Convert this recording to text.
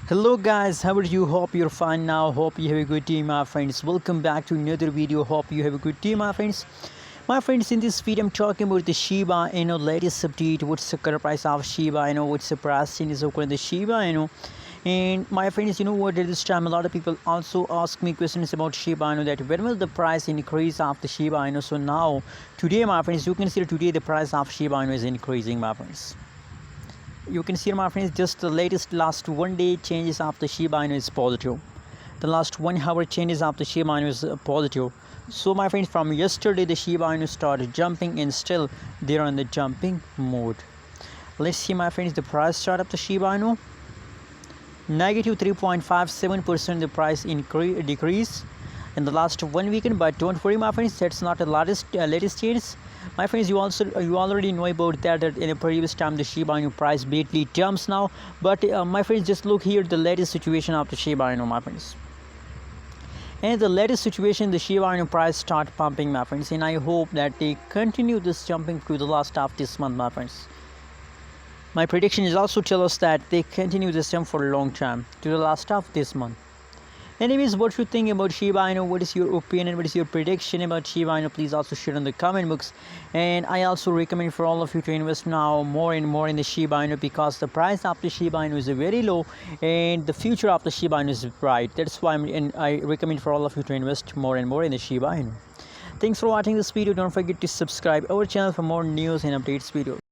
Hello guys, how are you? Hope you're fine now. Hope you have a good day, my friends. Welcome back to another video. Hope you have a good day, my friends. My friends, in this video I'm talking about the Shiba latest update. What's the current price of Shiba? What's the price changes occurring the Shiba? And my friends, what, at this time a lot of people also ask me questions about Shiba. That when will the price increase of the Shiba? So now today, my friends, you can see today the price of Shiba is increasing, my friends. You can see, my friends, just the latest last 1 day changes of the Shiba is positive. The last 1 hour changes of the Shiba is positive. So my friends, from yesterday the Shiba started jumping and still they are in the jumping mode. Let's see, my friends, the price chart of the Shiba. Negative 3.57% the price decrease in the last 1 weekend, but don't worry, my friends, that's not the latest change. My friends, you already know about that in the previous time the Shiba price barely jumps now, but my friends, just look here the latest situation of the Shiba, my friends. And the latest situation, the Shiba price start pumping, my friends, and I hope that they continue this jumping to the last of this month, my friends. My prediction is also tell us that they continue this jump for a long time to the last of this month. Anyways, what you think about Shiba? What is your opinion? What is your prediction about Shiba? Please also share in the comment box. And I also recommend for all of you to invest now more and more in the Shiba because the price of the Shiba is very low and the future of the Shiba is bright. That's why I recommend for all of you to invest more and more in the Shiba. Thanks for watching this video. Don't forget to subscribe our channel for more news and updates videos.